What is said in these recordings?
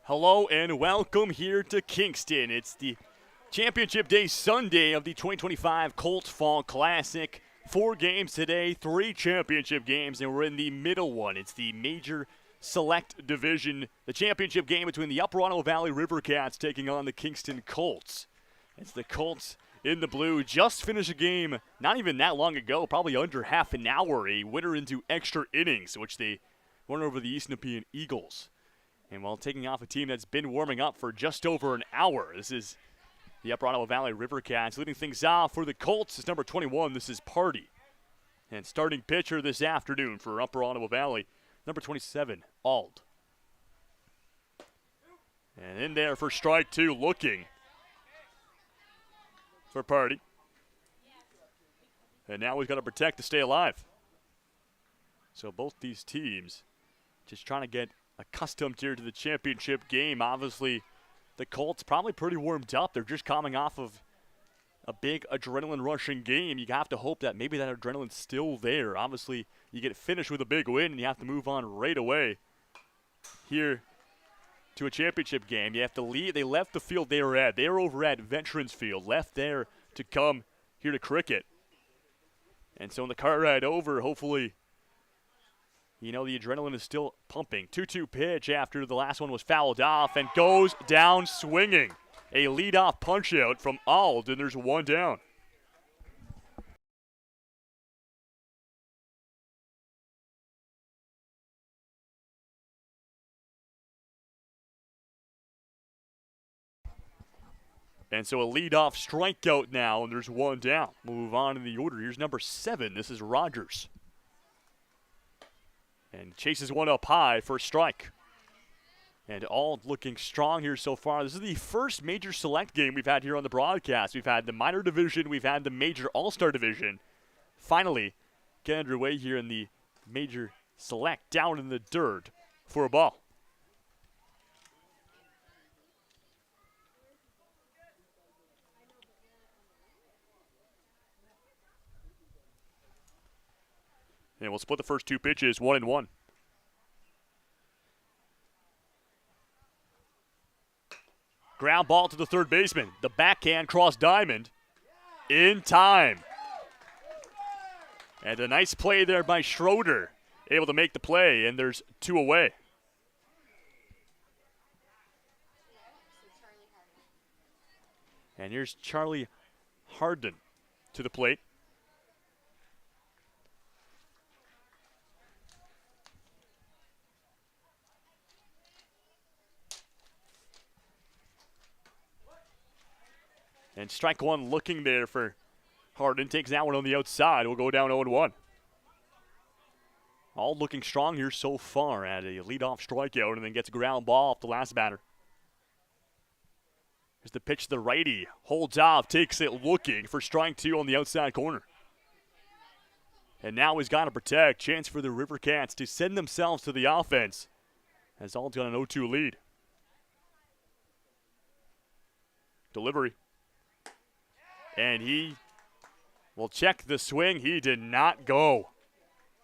Hello and welcome here to Kingston. It's the Championship Day Sunday of the 2025 Colts Fall Classic. 4 games today, 3 championship games, and we're in the middle one. It's the Major Select Division, the championship game between the Upper Ottawa Valley RiverCats taking on the Kingston Colts. It's the Colts in the blue. Just finished a game not even that long ago, probably under half an hour, a winner into extra innings, which they won over the East Nepean Eagles. And while taking off a team that's been warming up for just over an hour, this is the Upper Ottawa Valley RiverCats. Leading things off for the Colts is number 21. This is Party. And starting pitcher this afternoon for Upper Ottawa Valley, number 27, Ald. And in there for strike 2, looking for Party. And now he's got to protect to stay alive. So both these teams just trying to get accustomed here to the championship game. Obviously, the Colts probably pretty warmed up. They're just coming off of a big adrenaline-rushing game. You have to hope that maybe that adrenaline's still there. Obviously, you get finished with a big win, and you have to move on right away here to a championship game. You have to leave. They left the field they were at. They were over at Veterans Field, left there to come here to cricket. And so in the car ride over, hopefully, you know, the adrenaline is still pumping. 2-2 pitch after the last one was fouled off and goes down swinging. A leadoff punch out from Ald, and there's 1 down. And so a leadoff strikeout now, and there's 1 down. Move on in the order. Here's number 7. This is Rogers. And chases one up high for a strike. And all looking strong here so far. This is the first major select game we've had here on the broadcast. We've had the minor division. We've had the major all-star division. Finally, get underway here in the major select, down in the dirt for a ball. And we'll split the first 2 pitches, 1-1. Ground ball to the third baseman. The backhand cross diamond in time. And a nice play there by Schroeder. Able to make the play, and there's 2 away. And here's Charlie Harden to the plate. And strike 1 looking there for Harden. Takes that one on the outside. We'll go down 0-1. All looking strong here so far at a leadoff strikeout, and then gets a ground ball off the last batter. Here's the pitch to the righty. Holds off, takes it looking for strike 2 on the outside corner. And now he's got to protect. Chance for the RiverCats to send themselves to the offense Has all got an 0-2 lead. Delivery. And he will check the swing. He did not go.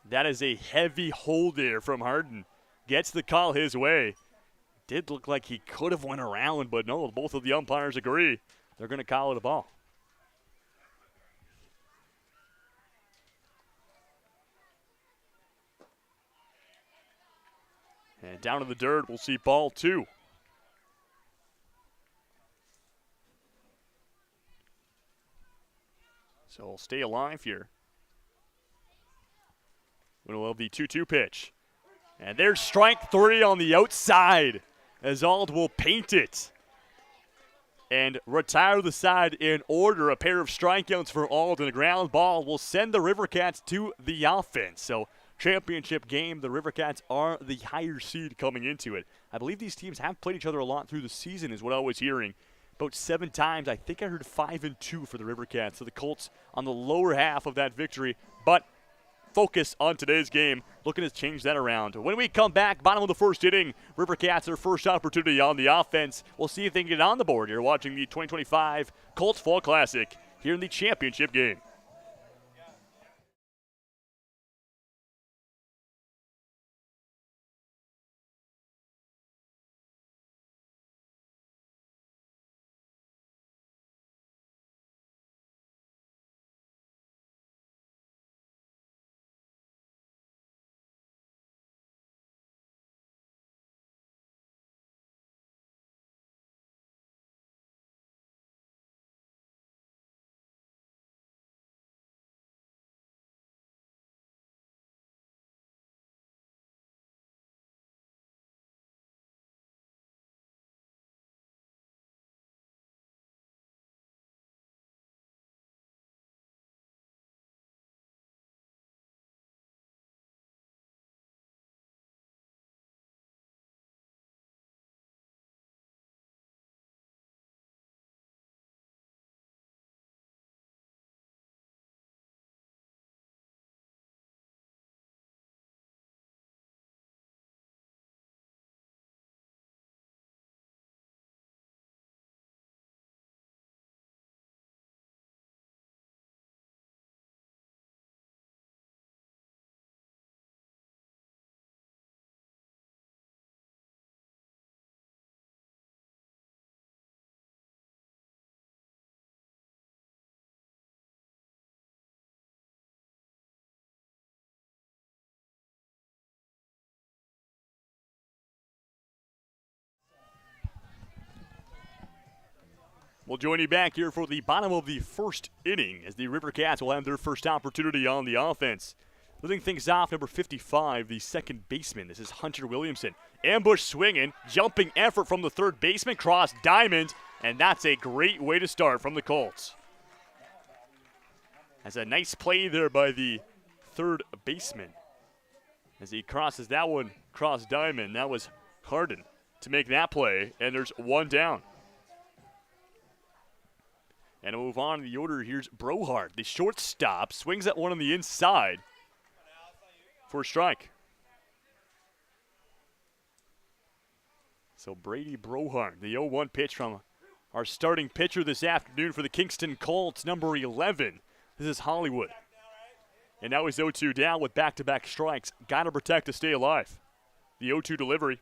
That is a heavy hold there from Harden. Gets the call his way. Did look like he could have went around, but no, both of the umpires agree. They're going to call it a ball. And down to the dirt, we'll see ball 2. So we'll stay alive here. We'll have the 2-2 pitch. And there's strike 3 on the outside as Ald will paint it and retire the side in order. A pair of strikeouts for Ald and a ground ball will send the RiverCats to the offense. So championship game, the RiverCats are the higher seed coming into it. I believe these teams have played each other a lot through the season is what I was hearing. About 7 times. I think I heard 5-2 for the RiverCats. So the Colts on the lower half of that victory, but focus on today's game, looking to change that around. When we come back, bottom of the first inning, RiverCats their first opportunity on the offense. We'll see if they can get on the board. You're watching the 2025 Colts Fall Classic here in the championship game. We'll join you back here for the bottom of the first inning as the RiverCats will have their first opportunity on the offense. Leading things off, number 55, the second baseman. This is Hunter Williamson. Ambush swinging, jumping effort from the third baseman, cross diamond, and that's a great way to start from the Colts. That's a nice play there by the third baseman. As he crosses that one, cross diamond, that was Harden to make that play, and there's one down. And we'll move on to the order. Here's Brohard, the shortstop, swings at one on the inside for a strike. So Brady Brohard, the 0-1 pitch from our starting pitcher this afternoon for the Kingston Colts, number 11. This is Hollywood. And now he's 0-2 down with back-to-back strikes. Got to protect to stay alive. The 0-2 delivery.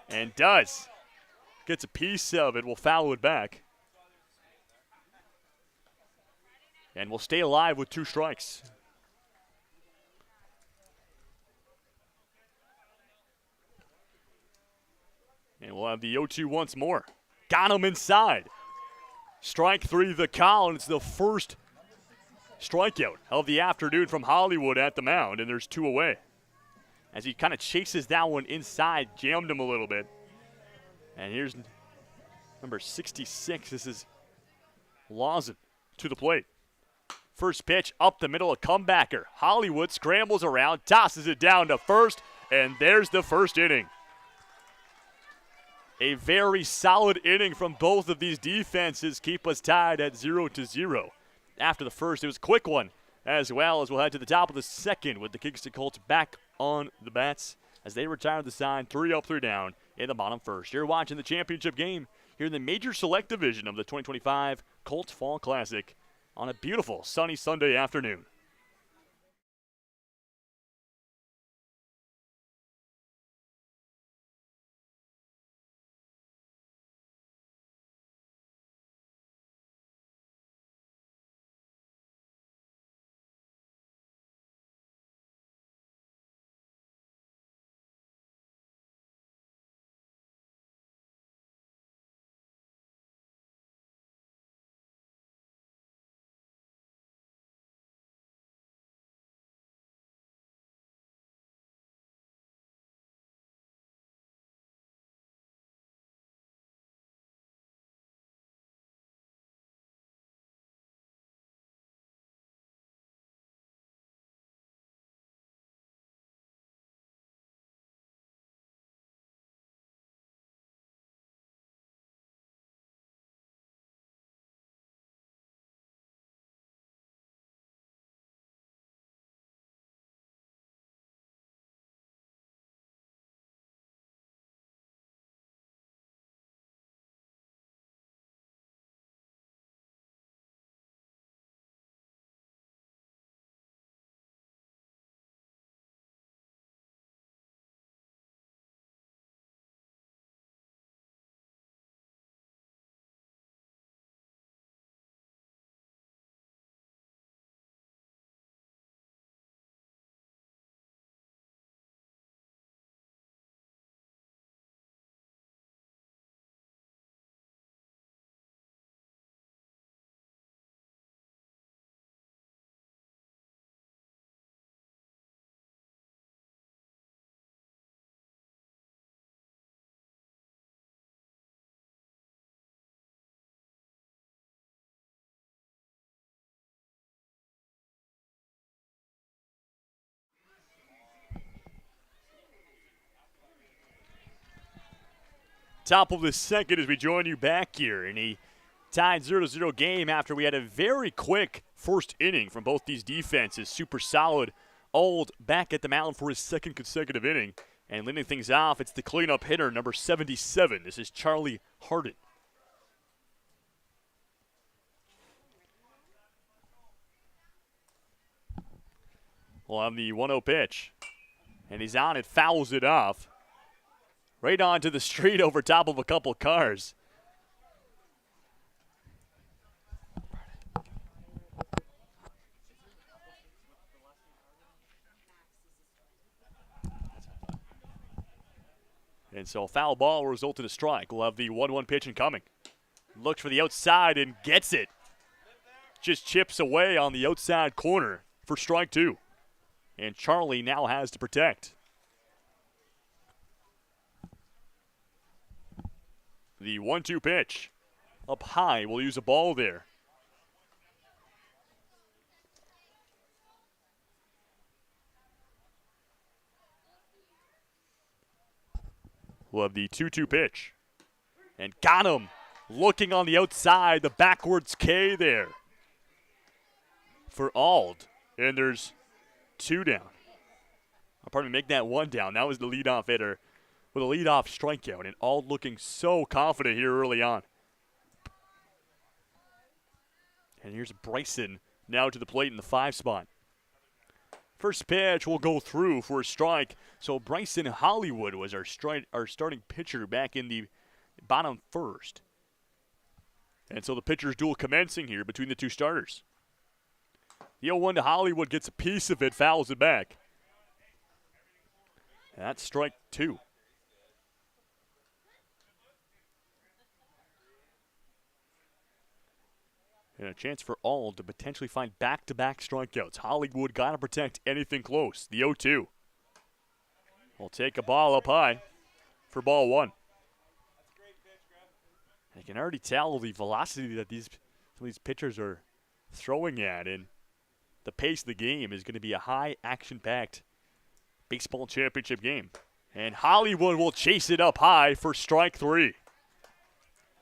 And does. Gets a piece of it. Will foul it back. And we'll stay alive with 2 strikes. And we'll have the 0-2 once more. Got him inside. Strike 3 the call, and it's the first strikeout of the afternoon from Hollywood at the mound, and there's 2 away. As he kind of chases that one inside, jammed him a little bit. And here's number 66. This is Lawson to the plate. First pitch up the middle, a comebacker. Hollywood scrambles around, tosses it down to first, and there's the first inning. A very solid inning from both of these defenses keep us tied at 0-0. After the first, it was a quick one, as well as we'll head to the top of the second with the Kingston Colts back on the bats as they retire the side 3 up, 3 down in the bottom first. You're watching the championship game here in the Major Select Division of the 2025 Colts Fall Classic on a beautiful sunny Sunday afternoon. Top of the second as we join you back here in a tied 0-0 game after we had a very quick first inning from both these defenses. Super solid. Auld back at the mound for his second consecutive inning. And leading things off, it's the cleanup hitter, number 77. This is Charlie Harden. We'll have the 1-0 pitch. And he's on it, fouls it off. Right onto the street over top of a couple cars. And so foul ball will result in a strike. We'll have the 1-1 pitch incoming. Looks for the outside and gets it. Just chips away on the outside corner for strike 2. And Charlie now has to protect. The 1-2 pitch. Up high, we'll use a ball there. We'll have the 2-2 pitch. And got him. Looking on the outside, the backwards K there for Auld. And there's 2 down. Pardon me, make that 1 down. That was the leadoff hitter with a leadoff strikeout. And Auld looking so confident here early on. And here's Bryson now to the plate in the 5 spot. First pitch will go through for a strike. So Bryson Hollywood was our starting pitcher back in the bottom first. And so the pitcher's duel commencing here between the 2 starters. The 0-1 to Hollywood gets a piece of it, fouls it back. And that's strike 2. And a chance for Auld to potentially find back-to-back strikeouts. Hollywood got to protect anything close. The 0-2. We'll take a ball up high for ball 1. You can already tell the velocity that some of these pitchers are throwing at, and the pace of the game is going to be a high action-packed baseball championship game. And Hollywood will chase it up high for strike 3.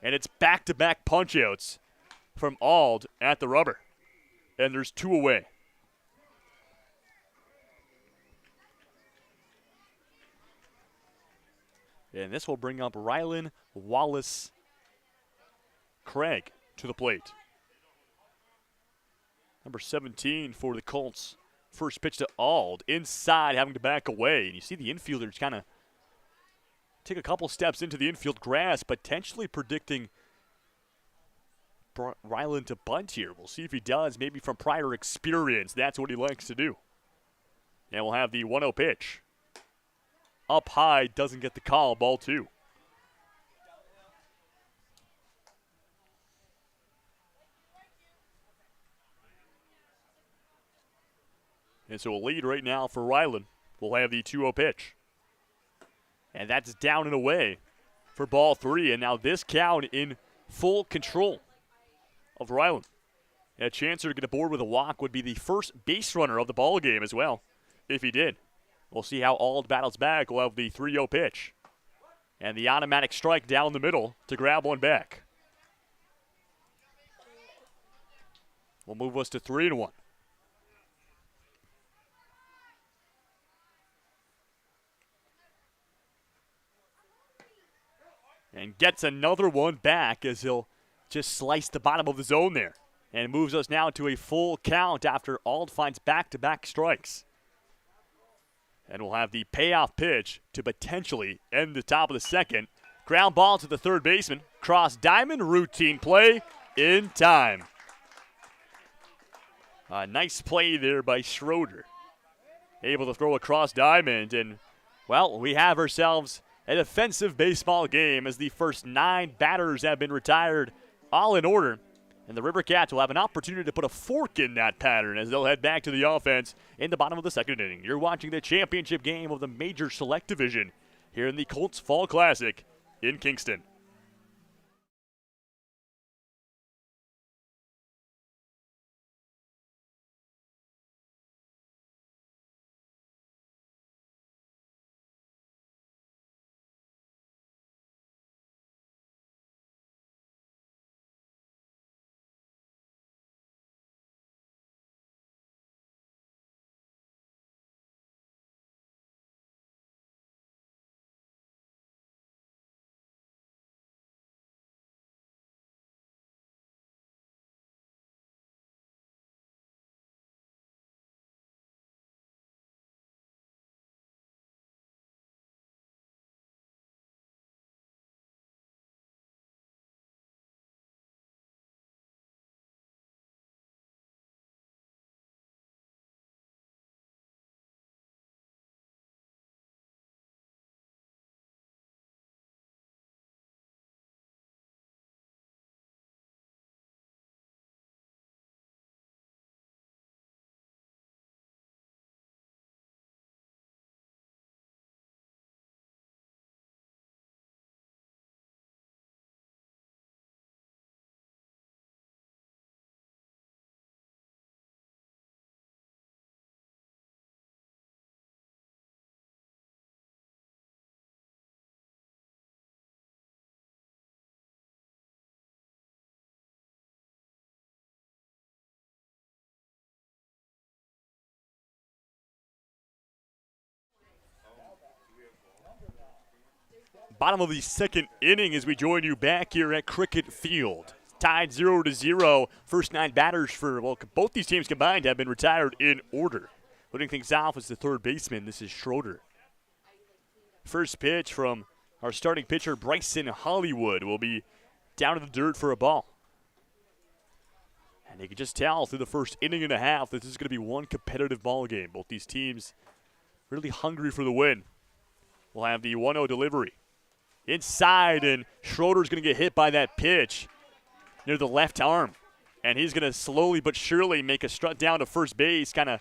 And it's back-to-back punch-outs from Auld at the rubber. And there's 2 away. And this will bring up Rylan Wallace Craig to the plate. Number 17 for the Colts. First pitch to Ald. Inside, having to back away. And you see the infielders kind of take a couple steps into the infield grass, potentially predicting Rylan to bunt here. We'll see if he does, maybe from prior experience. That's what he likes to do. And we'll have the 1-0 pitch. Up high, doesn't get the call, ball 2. And so a lead right now for Rylan. We'll have the 2-0 pitch. And that's down and away for ball 3. And now this count in full control of Rylan. And a chance to get aboard with a walk would be the first base runner of the ball game as well, if he did. We'll see how Ald battles back. We'll have the 3-0 pitch. And the automatic strike down the middle to grab one back. We'll move us to 3-1. And gets another one back as he'll just slice the bottom of the zone there. And moves us now to a full count after Ald finds back-to-back strikes. And we'll have the payoff pitch to potentially end the top of the second. Ground ball to the third baseman. Cross diamond, routine play in time. A nice play there by Schroeder. Able to throw across diamond. And, well, we have ourselves a defensive baseball game as the first 9 batters have been retired, all in order. And the RiverCats will have an opportunity to put a fork in that pattern as they'll head back to the offense in the bottom of the second inning. You're watching the championship game of the Major Select Division here in the Colts Fall Classic in Kingston. Bottom of the second inning as we join you back here at Cricket Field. Tied 0-0. First 9 batters for, well, both these teams combined have been retired in order. Putting things off is the third baseman. This is Schroeder. First pitch from our starting pitcher, Bryson Hollywood, will be down in the dirt for a ball. And you can just tell through the first inning and a half that this is going to be one competitive ball game. Both these teams really hungry for the win. We'll have the 1-0 delivery. Inside, and Schroeder's going to get hit by that pitch near the left arm. And he's going to slowly but surely make a strut down to first base, kind of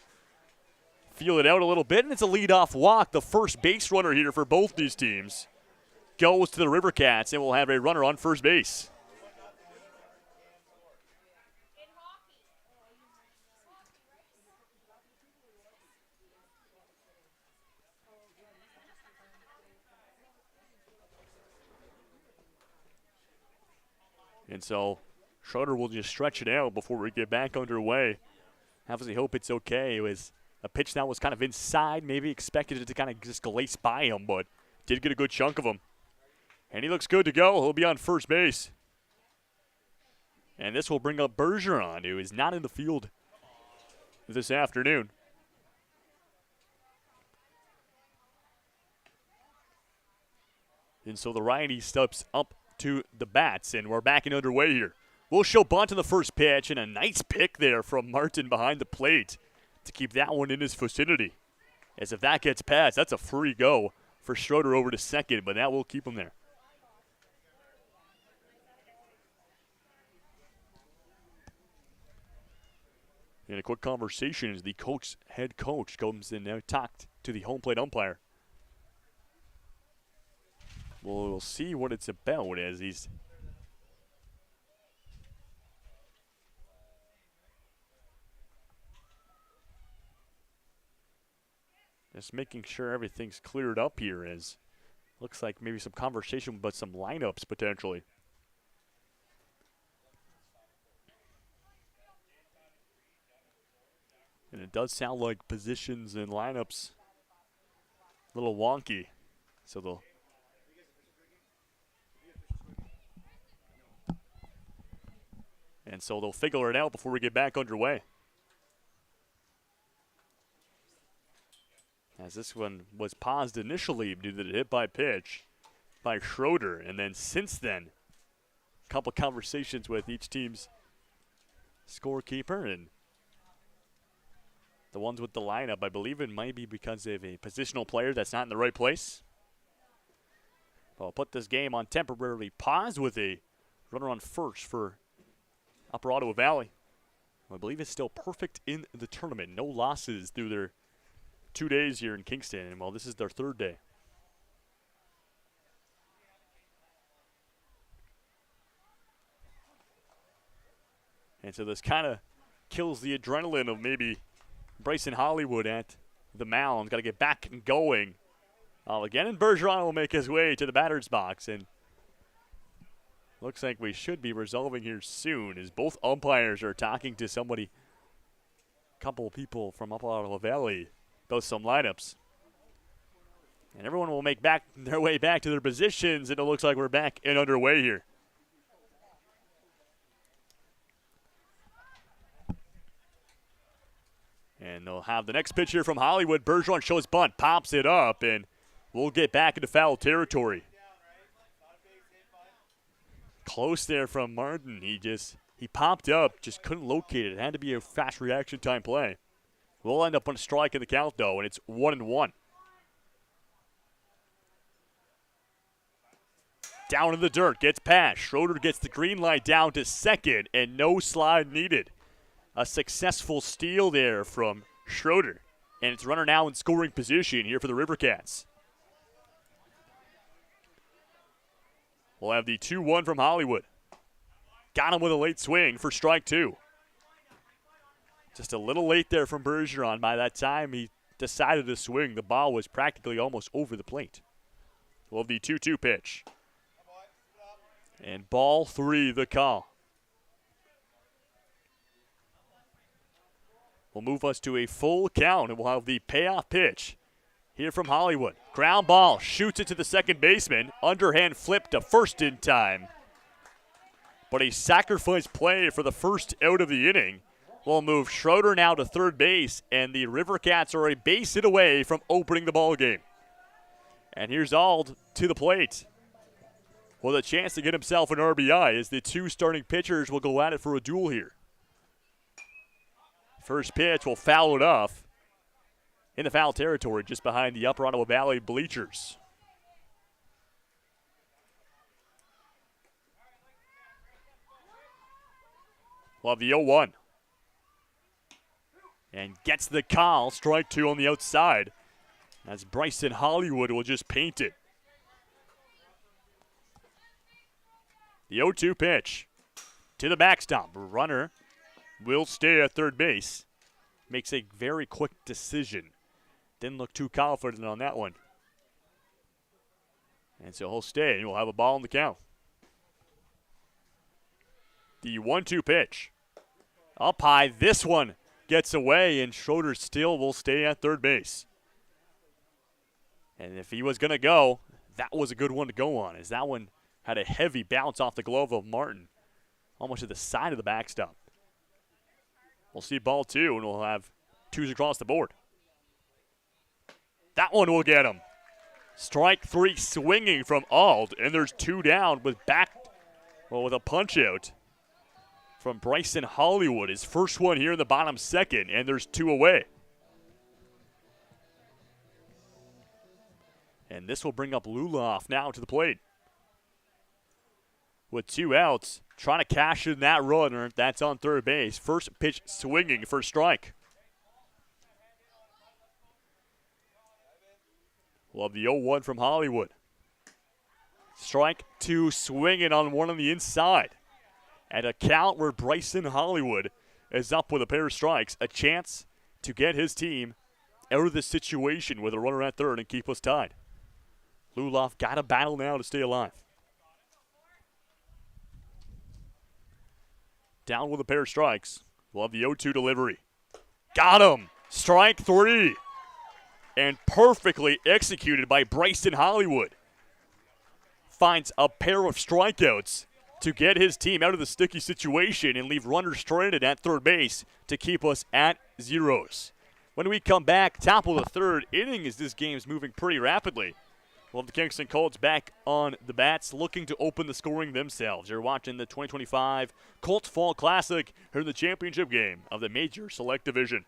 feel it out a little bit. And it's a leadoff walk. The first base runner here for both these teams goes to the RiverCats, and we'll have a runner on first base. And so Schroeder will just stretch it out before we get back underway. Obviously hope it's okay. It was a pitch that was kind of inside, maybe expected it to kind of just glaze by him, but did get a good chunk of him. And he looks good to go. He'll be on first base. And this will bring up Bergeron, who is not in the field this afternoon. And so the righty steps up to the bats, and we're back and underway here. We'll show bunt on the first pitch, and a nice pick there from Martin behind the plate to keep that one in his vicinity. As if that gets past, that's a free go for Schroeder over to second, but that will keep him there. In a quick conversation as the Colts head coach comes in and talked to the home plate umpire. We'll see what it's about as he's just making sure everything's cleared up here, as looks like maybe some conversation about some lineups potentially. And it does sound like positions and lineups a little wonky. So they'll figure it out before we get back underway. As this one was paused initially due to the hit by pitch by Schroeder. And then since then, a couple conversations with each team's scorekeeper, and the ones with the lineup, I believe it might be because of a positional player that's not in the right place. I'll put this game on temporarily pause with a runner on first for Upper Ottawa Valley. I believe it's still perfect in the tournament. No losses through their 2 days here in Kingston, and well, this is their third day. And so this kind of kills the adrenaline of maybe Bryson Hollywood at the mound. Got to get back and going. Again, and Bergeron will make his way to the batter's box, and looks like we should be resolving here soon, as both umpires are talking to somebody, a couple of people from Upper Ottawa Valley, about some lineups. And everyone will make their way back to their positions, and it looks like we're back and underway here. And they'll have the next pitch here from Hollywood. Bergeron shows bunt, pops it up, and we'll get back into foul territory. Close there from Martin. He popped up, just couldn't locate it. It had to be a fast reaction time play. We'll end up on a strike in the count, though, and it's 1-1. Down in the dirt, gets past. Schroeder gets the green light down to second, and no slide needed. A successful steal there from Schroeder. And it's runner now in scoring position here for the RiverCats. We'll have the 2-1 from Hollywood. Got him with a late swing for strike two. Just a little late there from Bergeron. By that time he decided to swing, the ball was practically almost over the plate. We'll have the 2-2 pitch. And ball three, the call. Will move us to a full count, and we'll have the payoff pitch here from Hollywood. Ground ball, shoots it to the second baseman. Underhand flip to first in time. But a sacrifice play for the first out of the inning will move Schroeder now to third base, and the RiverCats are a base hit away from opening the ball game. And here's Ald to the plate with a chance to get himself an RBI, as the two starting pitchers will go at it for a duel here. First pitch will foul it off in the foul territory just behind the Upper Ottawa Valley bleachers. We'll have the 0-1. And gets the call, strike two on the outside, as Bryson Hollywood will just paint it. The 0-2 pitch to the backstop. Runner will stay at third base. Makes a very quick decision. Didn't look too confident on that one. And so he'll stay, and we'll have a ball in the count. The 1-2 pitch. Up high, this one gets away, and Schroeder still will stay at third base. And if he was going to go, That was a good one to go on, as that one had a heavy bounce off the glove of Martin, almost to the side of the backstop. We'll see ball 2, and we'll have 2s across the board. That one will get him. Strike 3 swinging from Ald, and there's 2 down with a punch out from Bryson Hollywood. His first one here in the bottom second, and there's 2 away. And this will bring up Luloff now to the plate. With 2 outs, trying to cash in that runner. That's on third base. First pitch swinging for strike. Love the 0-1 from Hollywood. Strike 2 swinging on one on the inside. At a count where Bryson Hollywood is up with a pair of strikes, a chance to get his team out of this situation with a runner at third and keep us tied. Luloff got to battle now to stay alive. Down with a pair of strikes. Love the 0-2 delivery. Got him. Strike 3. And perfectly executed by Bryson Hollywood. Finds a pair of strikeouts to get his team out of the sticky situation and leave runners stranded at third base to keep us at 0s. When we come back, top of the third inning, as this game's moving pretty rapidly. We'll have the Kingston Colts back on the bats, looking to open the scoring themselves. You're watching the 2025 Colts Fall Classic here in the championship game of the Major Select Division.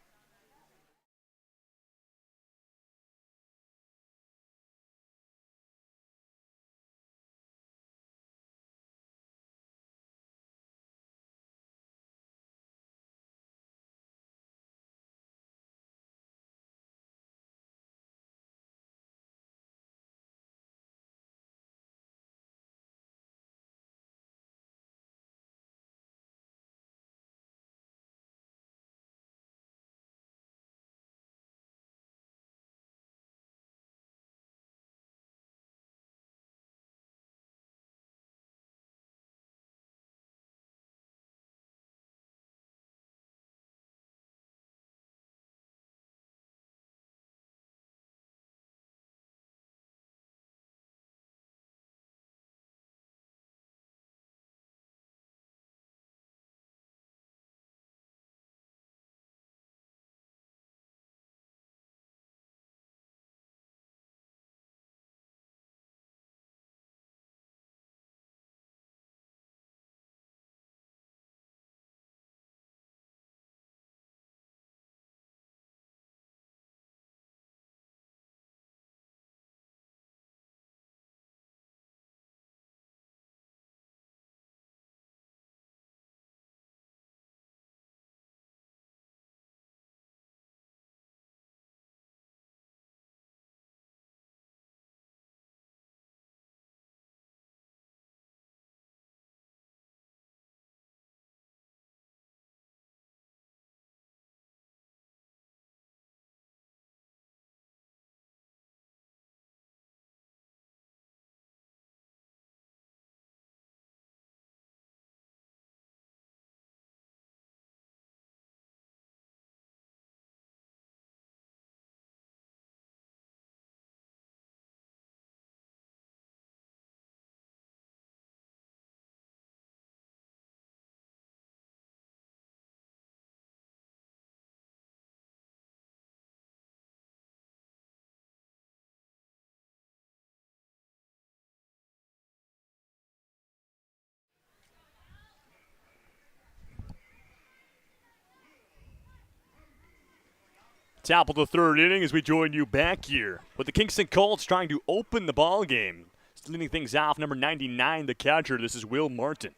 Top of the third inning as we join you back here with the Kingston Colts trying to open the ball game. Leading things off, number 99, the catcher. This is Will Martin.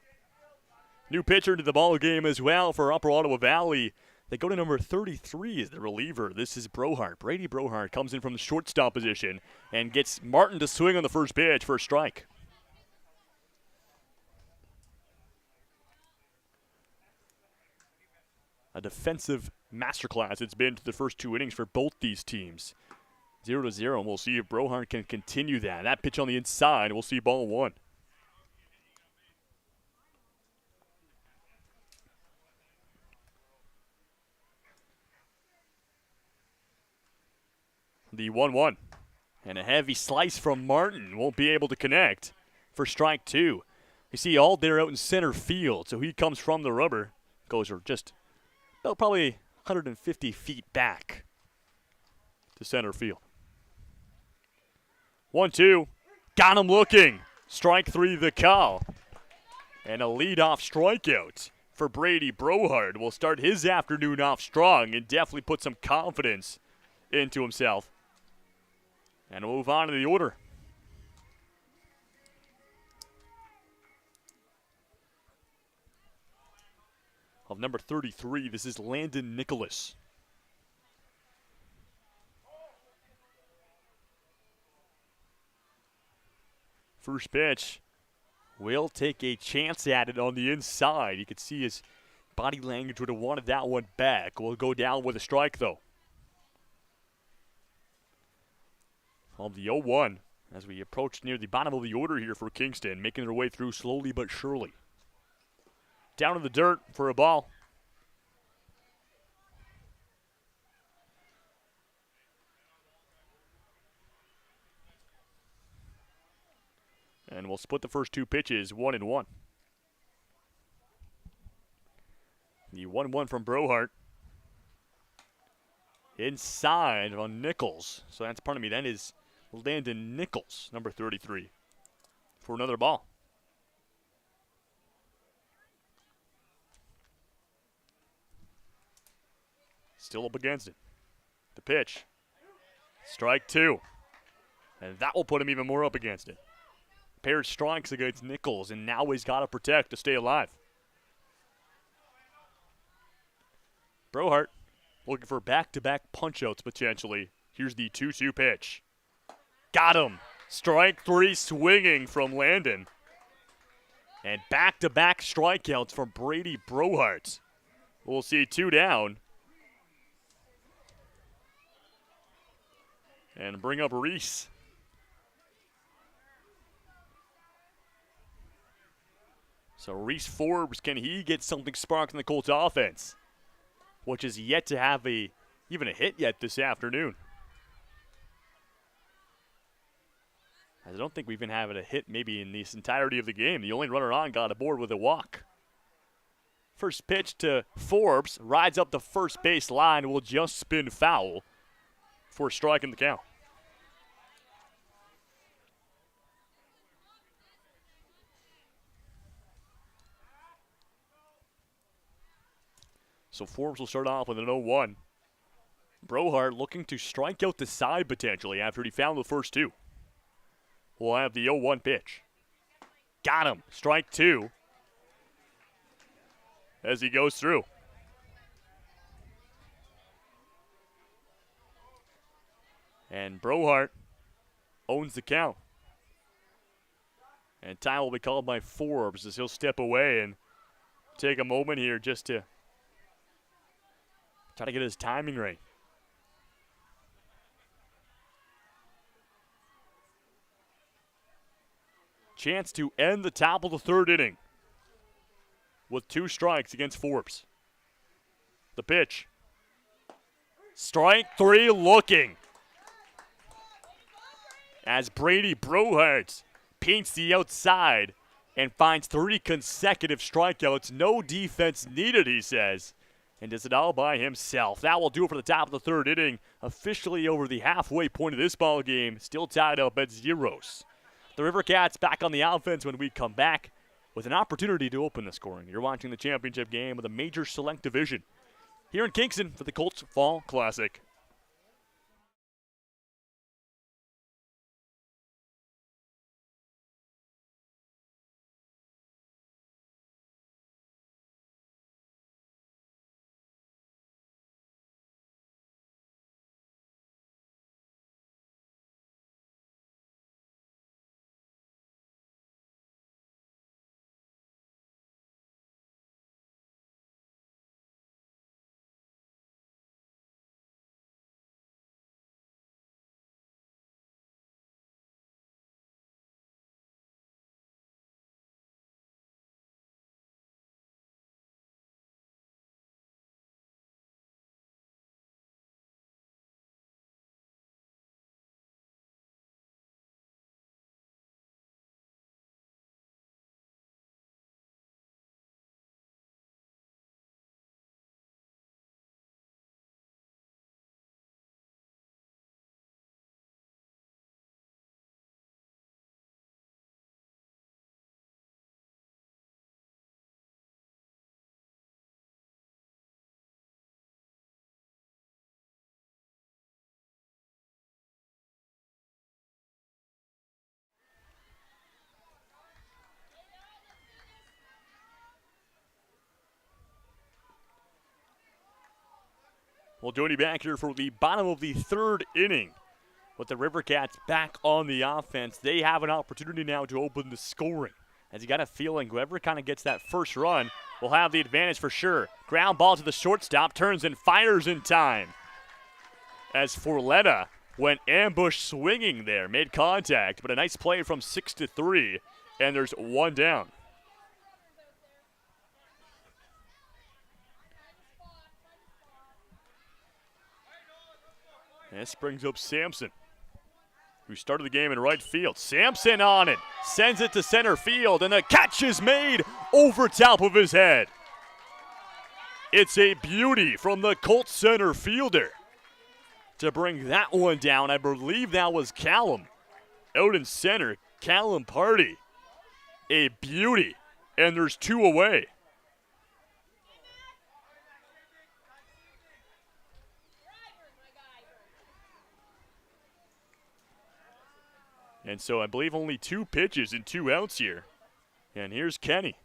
New pitcher to the ball game as well for Upper Ottawa Valley. They go to number 33 as the reliever. This is Brohart. Brady Brohart comes in from the shortstop position and gets Martin to swing on the first pitch for a strike. A defensive masterclass it's been to the first 2 innings for both these teams. 0-0, and we'll see if Brohart can continue that. That pitch on the inside, we'll see ball 1. The 1-1. And a heavy slice from Martin. Won't be able to connect for strike 2. You see Alder out in center field, so he comes from the rubber. Goes just about probably 150 feet back to center field. 1-2. Got him looking. Strike 3 the call. And a leadoff strikeout for Brady Brohard will start his afternoon off strong and definitely put some confidence into himself. And we'll move on to the order. Of number 33, this is Landon Nicholas. First pitch. Will take a chance at it on the inside. You could see his body language would have wanted that one back. Will go down with a strike, though. On the 0-1 as we approach near the bottom of the order here for Kingston, making their way through slowly but surely. Down in the dirt for a ball. And we'll split the first 2 pitches 1-1. The 1-1 from Brohart. Inside on Nichols. So that's, pardon me, that is Landon Nichols, number 33, for another ball. Still up against it. The pitch. Strike 2. And that will put him even more up against it. Paired strikes against Nichols, and now he's got to protect to stay alive. Brohart looking for back-to-back punch-outs potentially. Here's the 2-2 pitch. Got him. Strike 3 swinging from Landon. And back-to-back strikeouts from Brady Brohart. We'll see 2 down. And bring up Reese. So Reese Forbes, can he get something sparked in the Colts offense? Which is yet to have even a hit yet this afternoon. I don't think we've been having a hit maybe in this entirety of the game. The only runner on got aboard with a walk. First pitch to Forbes, rides up the first base line, will just spin foul for striking the count. So Forbes will start off with an 0-1. Brohart looking to strike out the side potentially after he found the first 2. We'll have the 0-1 pitch. Got him. Strike 2 as he goes through. And Brohart owns the count. And time will be called by Forbes as he'll step away and take a moment here just to try to get his timing right. Chance to end the top of the 3rd inning with 2 strikes against Forbes. The pitch. Strike 3 looking. As Brady Brohart paints the outside and finds 3 consecutive strikeouts. No defense needed, he says. And does it all by himself. That will do it for the top of the 3rd inning. Officially over the halfway point of this ball game. Still tied up at 0s. The RiverCats back on the offense when we come back with an opportunity to open the scoring. You're watching the championship game of the Major Select Division here in Kingston for the Colts Fall Classic. We'll join you back here for the bottom of the third inning. With the RiverCats back on the offense, they have an opportunity now to open the scoring. As you got a feeling, whoever kind of gets that first run will have the advantage for sure. Ground ball to the shortstop, turns and fires in time. As Forletta went ambush swinging there, made contact, but a nice play from 6-3, and there's one down. This brings up Sampson, who started the game in right field. Sampson on it, sends it to center field, and the catch is made over top of his head. It's a beauty from the Colts center fielder to bring that one down. I believe that was Callum. Out in center, Callum Party. A beauty, and there's two away. And so I believe only 2 pitches and 2 outs here. And here's Kenny.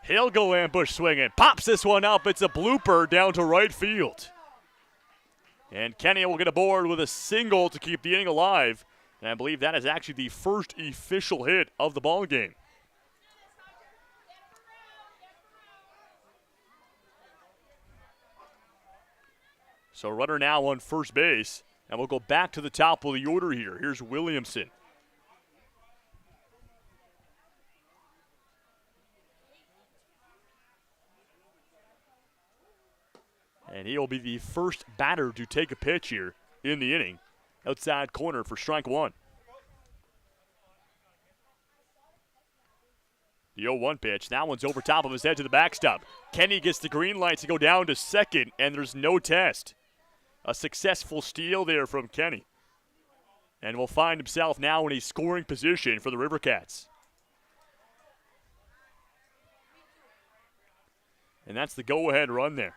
He'll go ambush swinging. Pops this one up. It's a blooper down to right field. And Kenny will get aboard with a single to keep the inning alive. And I believe that is actually the first official hit of the ball game. So runner now on first base. And we'll go back to the top of the order here. Here's Williamson. And he'll be the first batter to take a pitch here in the inning. Outside corner for strike one. The 0-1 pitch. That one's over top of his head to the backstop. Kenny gets the green light to go down to second, and there's no test. A successful steal there from Kenny. And will find himself now in a scoring position for the RiverCats. And that's the go-ahead run there.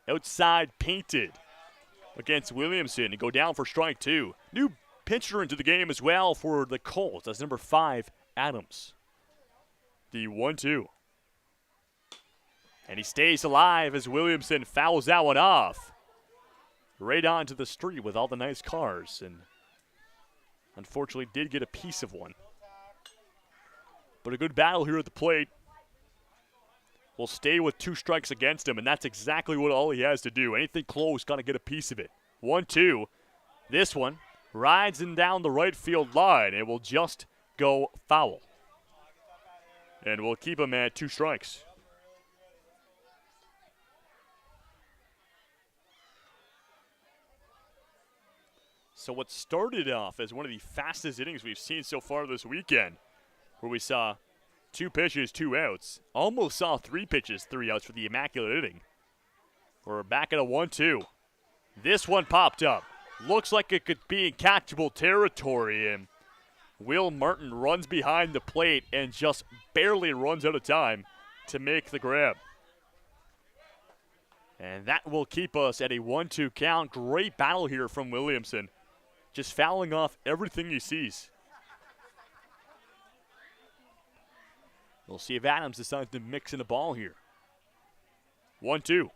Outside painted against Williamson to go down for strike two. New pitcher into the game as well for the Colts. That's number 5, Adams. The 1-2. And he stays alive as Williamson fouls that one off. Right onto the street with all the nice cars. And unfortunately did get a piece of one. But a good battle here at the plate. Will stay with 2 strikes against him, and that's exactly what all he has to do. Anything close, got to get a piece of it. 1-2. This one rides him down the right field line. It will just go foul. And we'll keep him at 2 strikes. So what started off as one of the fastest innings we've seen so far this weekend, where we saw 2 pitches, 2 outs, almost saw 3 pitches, 3 outs for the immaculate inning. We're back at a 1-2. This one popped up. Looks like it could be in catchable territory, and Will Martin runs behind the plate and just barely runs out of time to make the grab. And that will keep us at a 1-2 count. Great battle here from Williamson. Just fouling off everything he sees. We'll see if Adams decides to mix in the ball here. 1-2.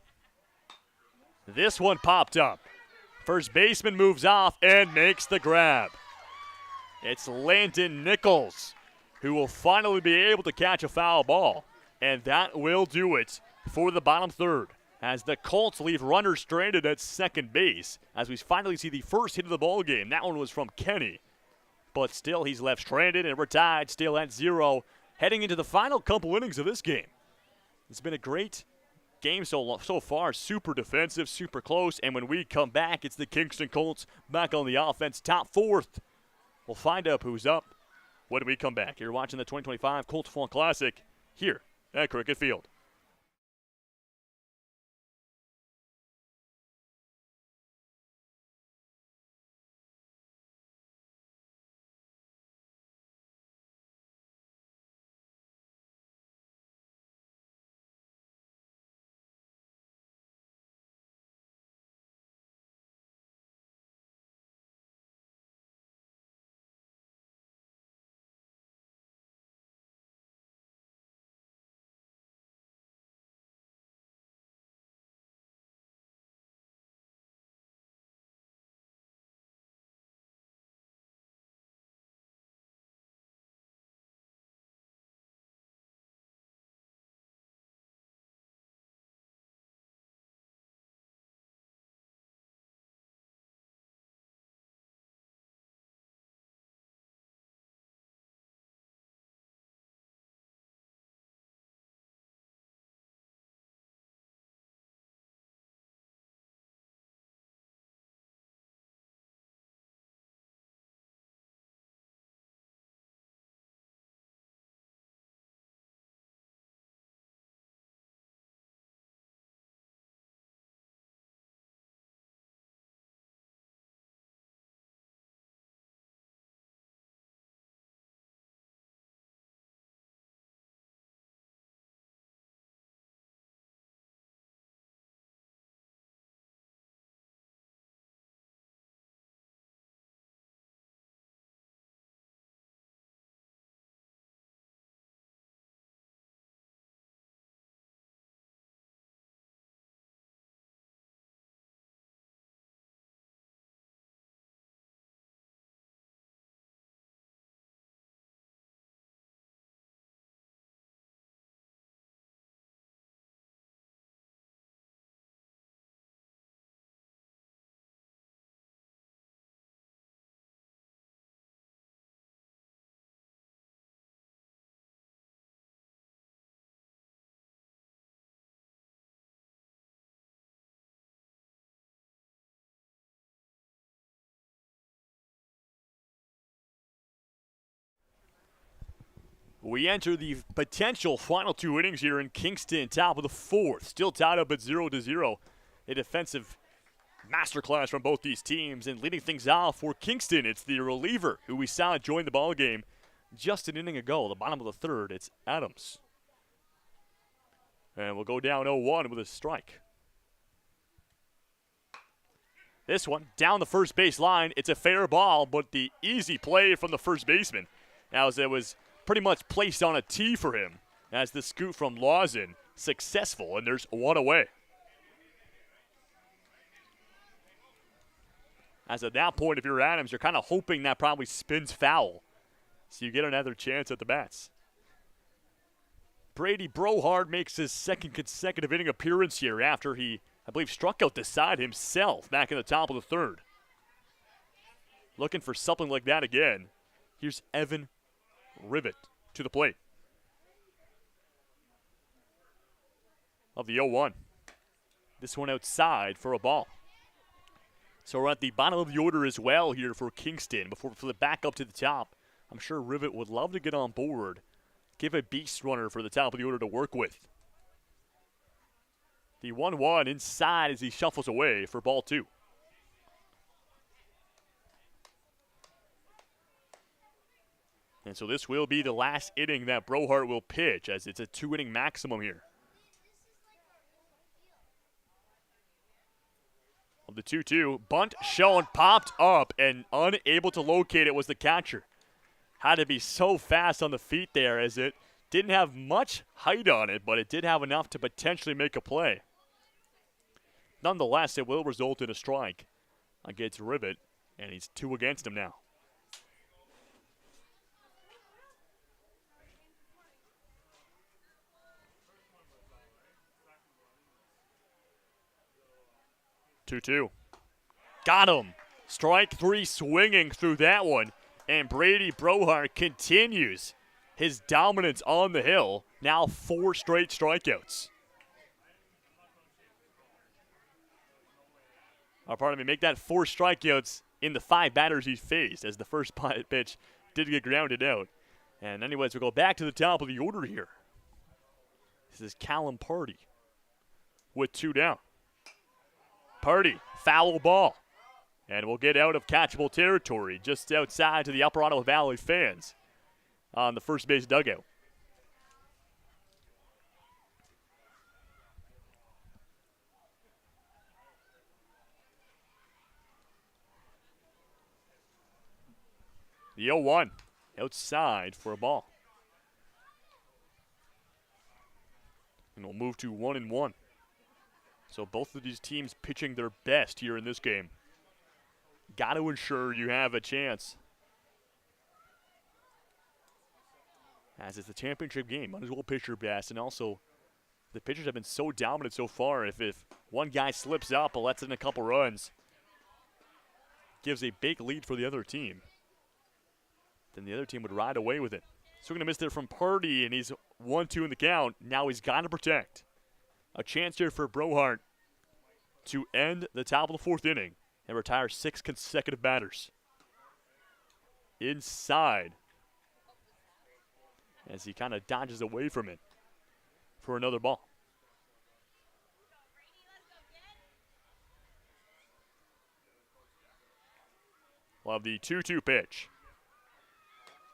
This one popped up. First baseman moves off and makes the grab. It's Landon Nichols who will finally be able to catch a foul ball. And that will do it for the bottom third, as the Colts leave runners stranded at second base, as we finally see the first hit of the ball game. That one was from Kenny. But still, he's left stranded, and we're tied still at 0, heading into the final couple innings of this game. It's been a great game so far. Super defensive, super close, and when we come back, it's the Kingston Colts back on the offense, top 4th. We'll find out who's up when we come back. You're watching the 2025 Colts Fall Classic here at Cricket Field. We enter the potential final 2 innings here in Kingston, top of the 4th. Still tied up at 0-0. A defensive masterclass from both these teams. And leading things off for Kingston, it's the reliever who we saw join the ball game just an inning ago. The bottom of the 3rd, it's Adams. And we'll go down 0-1 with a strike. This one, down the first base line. It's a fair ball, but the easy play from the first baseman, as it was pretty much placed on a tee for him, as the scoop from Lawson successful, and there's 1 away. As at that point, if you're Adams, you're kind of hoping that probably spins foul, so you get another chance at the bats. Brady Brohard makes his 2nd consecutive inning appearance here after he, I believe, struck out the side himself back in the top of the 3rd. Looking for something like that again. Here's Evan Rivet to the plate. Of the 0-1. This one outside for a ball. So we're at the bottom of the order as well here for Kingston. Before we flip back up to the top, I'm sure Rivet would love to get on board. Give a beast runner for the top of the order to work with. The 1-1 inside as he shuffles away for ball 2. And so this will be the last inning that Brohart will pitch, as it's a 2-inning maximum here. Of the 2-2, bunt shown, popped up, and unable to locate it was the catcher. Had to be so fast on the feet there, as it didn't have much height on it, but it did have enough to potentially make a play. Nonetheless, it will result in a strike against Rivet, and he's 2 against him now. Two. Got him. Strike 3 swinging through that one. And Brady Brohart continues his dominance on the hill. Now 4 straight strikeouts. Make that 4 strikeouts in the 5 batters he's faced, as the first pitch did get grounded out. And anyways, we'll go back to the top of the order here. This is Callum Purdy with 2 down. Purdy, foul ball. And we'll get out of catchable territory just outside to the Upper Ottawa Valley fans on the first base dugout. The 0-1 outside for a ball. And we'll move to 1-1. So both of these teams pitching their best here in this game. Got to ensure you have a chance. As it's a championship game, might as well pitch your best. And also, the pitchers have been so dominant so far. If one guy slips up or lets in a couple runs, gives a big lead for the other team, then the other team would ride away with it. So we're going to miss there from Purdy, and he's 1-2 in the count. Now he's got to protect. A chance here for Brohart to end the top of the 4th inning and retire 6 consecutive batters. Inside, as he kind of dodges away from it for another ball. We'll have the 2-2 pitch.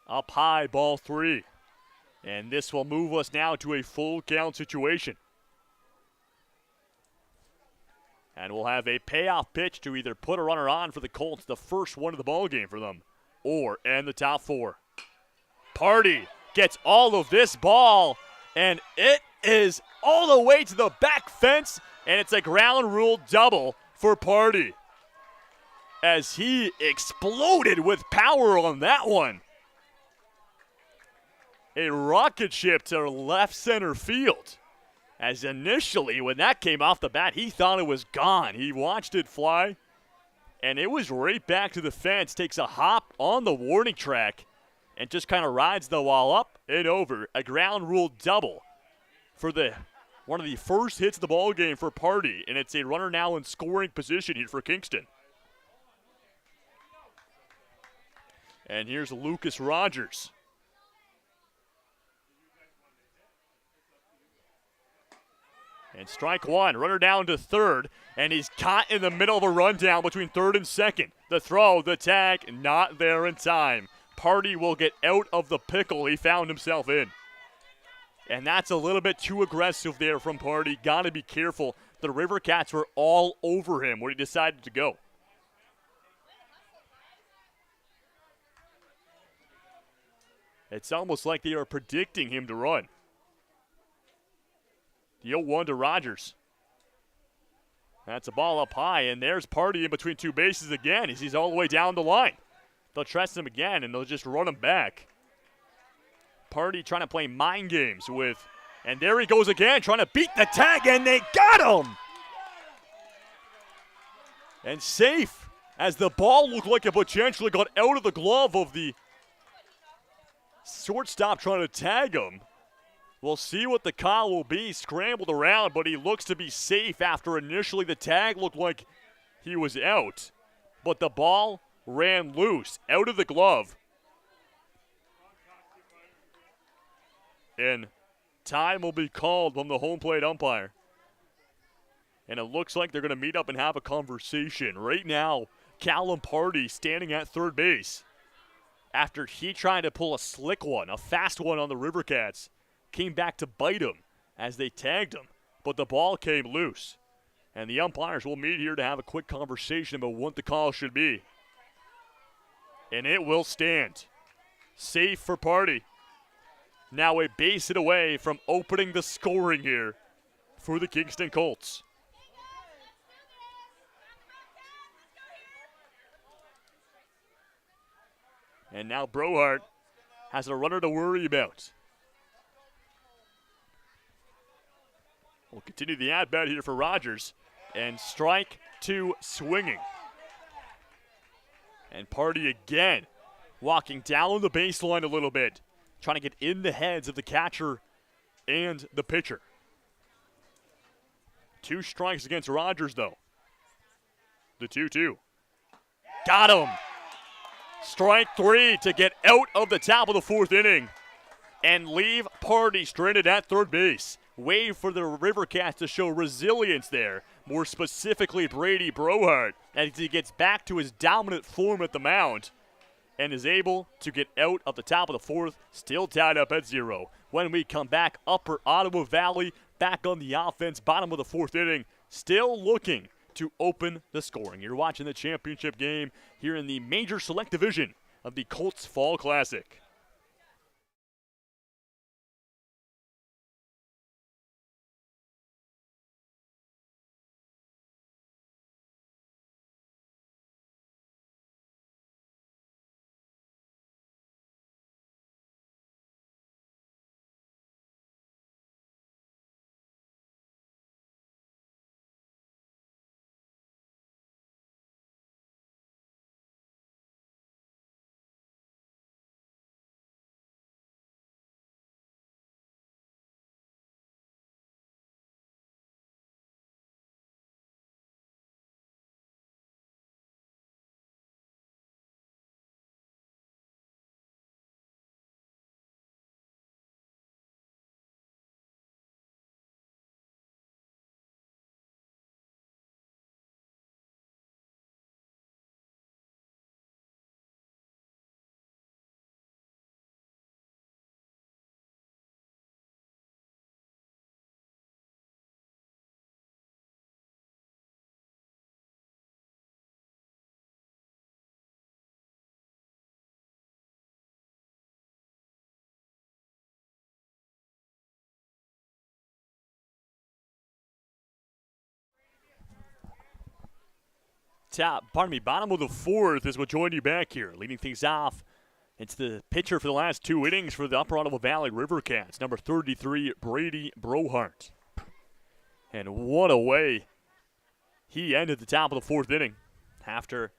Up high, ball 3. And this will move us now to a full count situation. And we'll have a payoff pitch to either put a runner on for the Colts, the first one of the ball game for them, or end the top 4. Purdy gets all of this ball, and it is all the way to the back fence, and it's a ground rule double for Purdy, as he exploded with power on that one. A rocket ship to left center field. As initially, when that came off the bat, he thought it was gone. He watched it fly, and it was right back to the fence. Takes a hop on the warning track and just kind of rides the wall up and over. A ground rule double for one of the first hits of the ball game for Purdy, and it's a runner now in scoring position here for Kingston. And here's Lucas Rogers. And strike one, runner down to third, and he's caught in the middle of a rundown between third and second. The throw, the tag, not there in time. Party will get out of the pickle he found himself in. And that's a little bit too aggressive there from Party. Got to be careful. The RiverCats were all over him when he decided to go. It's almost like they are predicting him to run. The 0-1 to Rogers. That's a ball up high, and there's Party in between two bases again. He's all the way down the line. They'll trust him again, and they'll just run him back. Party trying to play mind games with, and there he goes again, trying to beat the tag, and they got him! And safe, as the ball looked like it potentially got out of the glove of the shortstop trying to tag him. We'll see what the call will be. Scrambled around, but he looks to be safe after initially the tag looked like he was out. But the ball ran loose, out of the glove. And time will be called from the home plate umpire. And it looks like they're going to meet up and have a conversation. Right now, Callum Party standing at third base after he tried to pull a slick one, a fast one on the RiverCats. Came back to bite him as they tagged him, but the ball came loose. And the umpires will meet here to have a quick conversation about what the call should be. And it will stand. Safe for Party. Now a base hit away from opening the scoring here for the Kingston Colts. And now Brohart has a runner to worry about. We'll continue the at-bat here for Rogers. And strike two swinging. And Party again walking down the baseline a little bit, trying to get in the heads of the catcher and the pitcher. Two strikes against Rogers, though. The 2-2. Got him. Strike three to get out of the top of the fourth inning and leave Party stranded at third base. Way for the RiverCats to show resilience there. More specifically, Brady Brohart, as he gets back to his dominant form at the mound and is able to get out of the top of the fourth, still tied up at 0. When we come back, Upper Ottawa Valley back on the offense, bottom of the fourth inning, still looking to open the scoring. You're watching the championship game here in the Major Select Division of the Colts Fall Classic. Bottom of the fourth is what joined you back here. Leading things off, it's the pitcher for the last two innings for the Upper Ottawa Valley RiverCats, number 33, Brady Brohart. And what a way he ended the top of the fourth inning after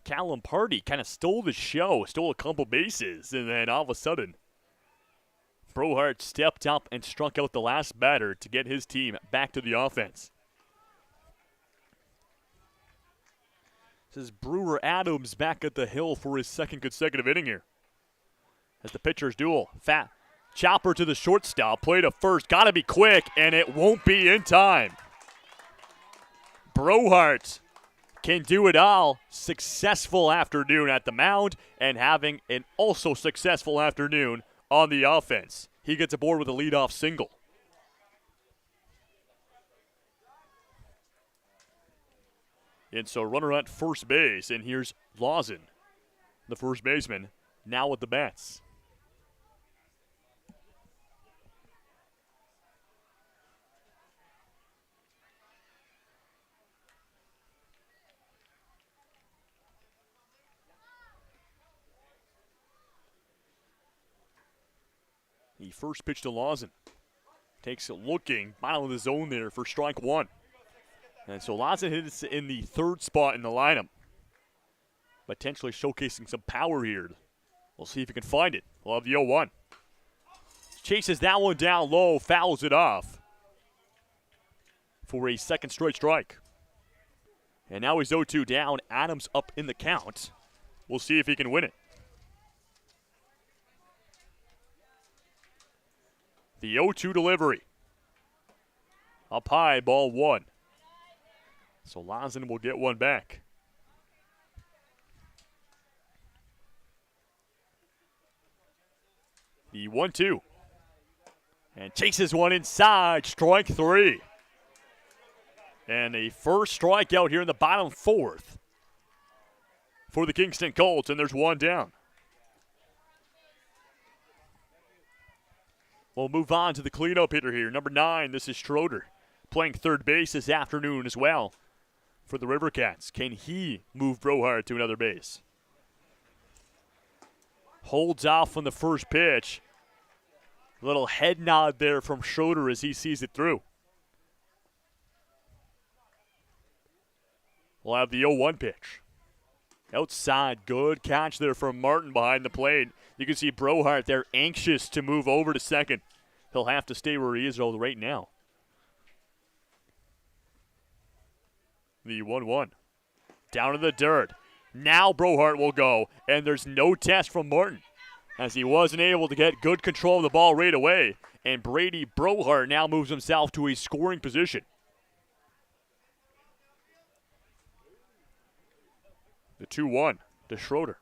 Callum Party kind of stole the show, stole a couple bases, and then all of a sudden, Brohart stepped up and struck out the last batter to get his team back to the offense. This is Brewer Adams back at the hill for his second consecutive inning here. As the pitchers duel, Chopper to the shortstop. Play to first. Got to be quick, and it won't be in time. Brohart can do it all. Successful afternoon at the mound and having an also successful afternoon on the offense. He gets aboard with a leadoff single. And so runner at first base, and here's Lawson, the first baseman, now with the bats. The first pitch to Lawson. Takes it looking, bottom of the zone there for strike one. And so Lawson hits in the third spot in the lineup. Potentially showcasing some power here. We'll see if he can find it. We'll have the 0-1. Chases that one down low, fouls it off for a second straight strike. And now he's 0-2 down. Adams up in the count. We'll see if he can win it. The 0-2 delivery. Up high, ball one. So Lawson will get one back. The 1-2. And chases one inside, strike three. And a first strikeout here in the bottom fourth for the Kingston Colts, and there's one down. We'll move on to the cleanup hitter here. Number 9, this is Schroeder, playing third base this afternoon as well for the RiverCats. Can he move Brohart to another base? Holds off on the first pitch. Little head nod there from Schroeder as he sees it through. We'll have the 0-1 pitch. Outside, good catch there from Martin behind the plate. You can see Brohart there anxious to move over to second. He'll have to stay where he is right now. The 1-1. Down in the dirt. Now Brohart will go, and there's no test from Martin as he wasn't able to get good control of the ball right away. And Brady Brohart now moves himself to a scoring position. The 2-1 to Schroeder.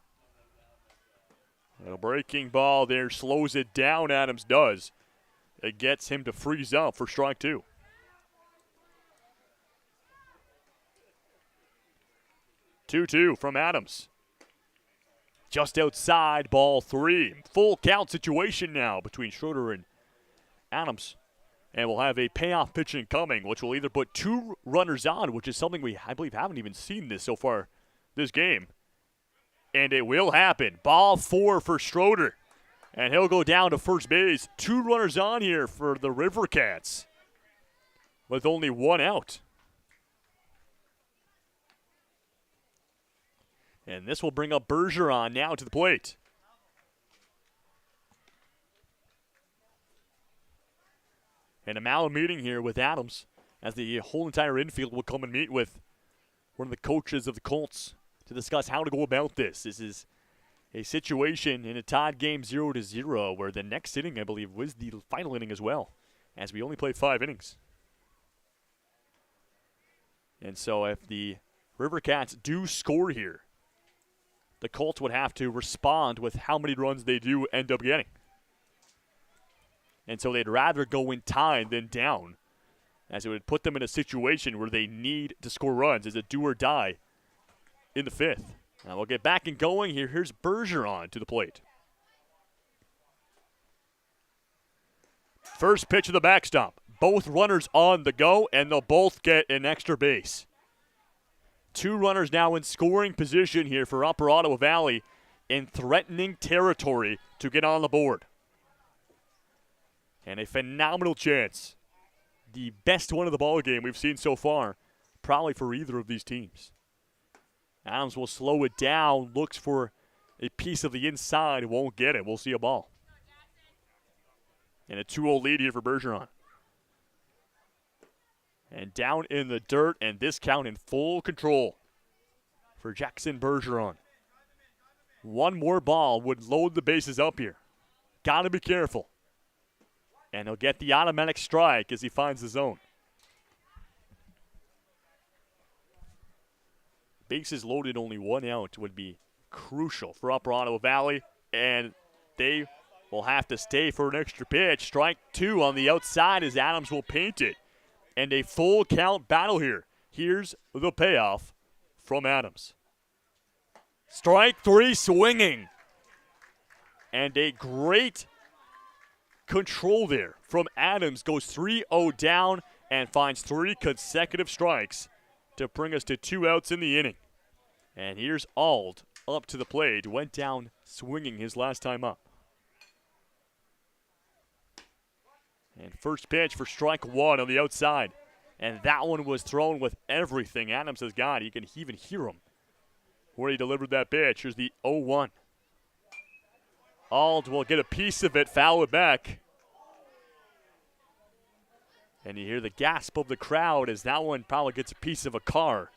A breaking ball there slows it down, Adams does. It gets him to freeze up for strike two. Two from Adams. Just outside, ball three. Full count situation now between Schroeder and Adams. And we'll have a payoff pitching coming, which will either put two runners on, which is something I believe, haven't even seen this so far this game. And it will happen. Ball four for Schroeder. And he'll go down to first base. Two runners on here for the RiverCats with only one out. And this will bring up Bergeron now to the plate. And a Malin meeting here with Adams as the whole entire infield will come and meet with one of the coaches of the Colts to discuss how to go about this. This is a situation in a tied game 0-0 where the next inning, I believe, was the final inning as well, as we only played 5 innings. And so if the RiverCats do score here, the Colts would have to respond with how many runs they do end up getting. And so they'd rather go in time than down, as it would put them in a situation where they need to score runs as a do or die in the 5th. Now we'll get back and going here. Here's Bergeron to the plate. First pitch of the backstop. Both runners on the go, and they'll both get an extra base. 2 runners now in scoring position here for Upper Ottawa Valley in threatening territory to get on the board. And a phenomenal chance. The best one of the ball game we've seen so far, probably for either of these teams. Adams will slow it down, looks for a piece of the inside, won't get it. We'll see a ball. And a 2-0 lead here for Bergeron. And down in the dirt, and this count in full control for Jackson Bergeron. One more ball would load the bases up here. Got to be careful. And he'll get the automatic strike as he finds the zone. Bases loaded, only 1 out would be crucial for Upper Ottawa Valley, and they will have to stay for an extra pitch. Strike 2 on the outside as Adams will paint it. And a full count battle here. Here's the payoff from Adams. Strike 3 swinging. And a great control there from Adams. Goes 3-0 down and finds 3 consecutive strikes to bring us to 2 outs in the inning. And here's Ald up to the plate. Went down swinging his last time up. And first pitch for strike 1 on the outside. And that one was thrown with everything Adams has got. You can even hear him where he delivered that pitch. Here's the 0-1. Ald will get a piece of it, foul it back. And you hear the gasp of the crowd as that one probably gets a piece of a car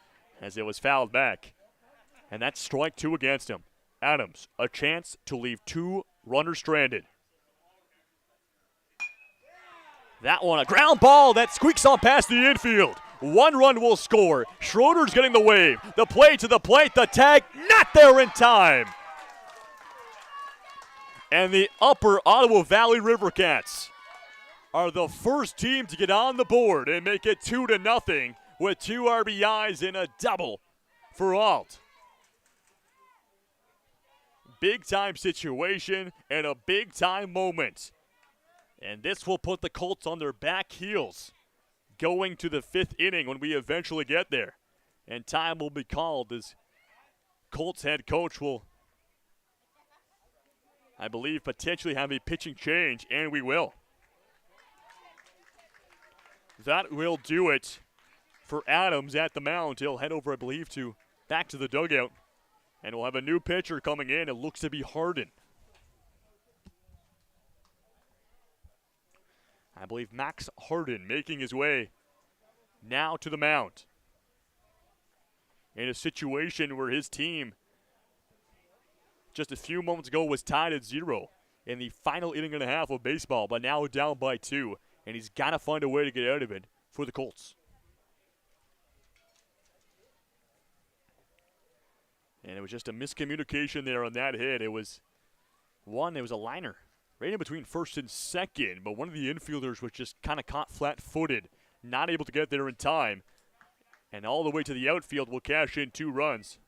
as it was fouled back. And that's strike 2 against him. Adams, a chance to leave 2 runners stranded. That one, a ground ball that squeaks on past the infield. 1 run will score. Schroeder's getting the wave. The play to the plate, the tag, not there in time. And the Upper Ottawa Valley RiverCats are the first team to get on the board and make it 2-0 with 2 RBIs and a double for Alt. Big-time situation and a big-time moment. And this will put the Colts on their back heels going to the 5th inning when we eventually get there. And time will be called as Colts head coach will, I believe, potentially have a pitching change, and we will. That will do it for Adams at the mound. He'll head over, I believe, back to the dugout. And we'll have a new pitcher coming in. It looks to be Harden. I believe Max Harden making his way now to the mound. In a situation where his team just a few moments ago was tied at 0 in the final inning and a half of baseball, but now down by 2. And he's got to find a way to get out of it for the Colts. And it was just a miscommunication there on that hit. It was a liner right in between first and second, but one of the infielders was just kind of caught flat-footed, not able to get there in time. And all the way to the outfield will cash in 2 runs.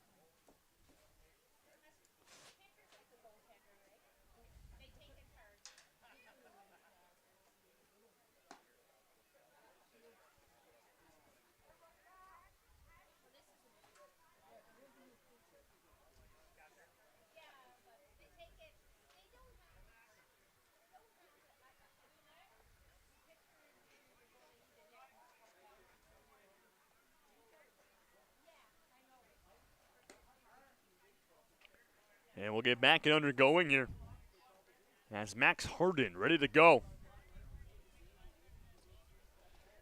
And we'll get back and undergoing here as Max Harden ready to go.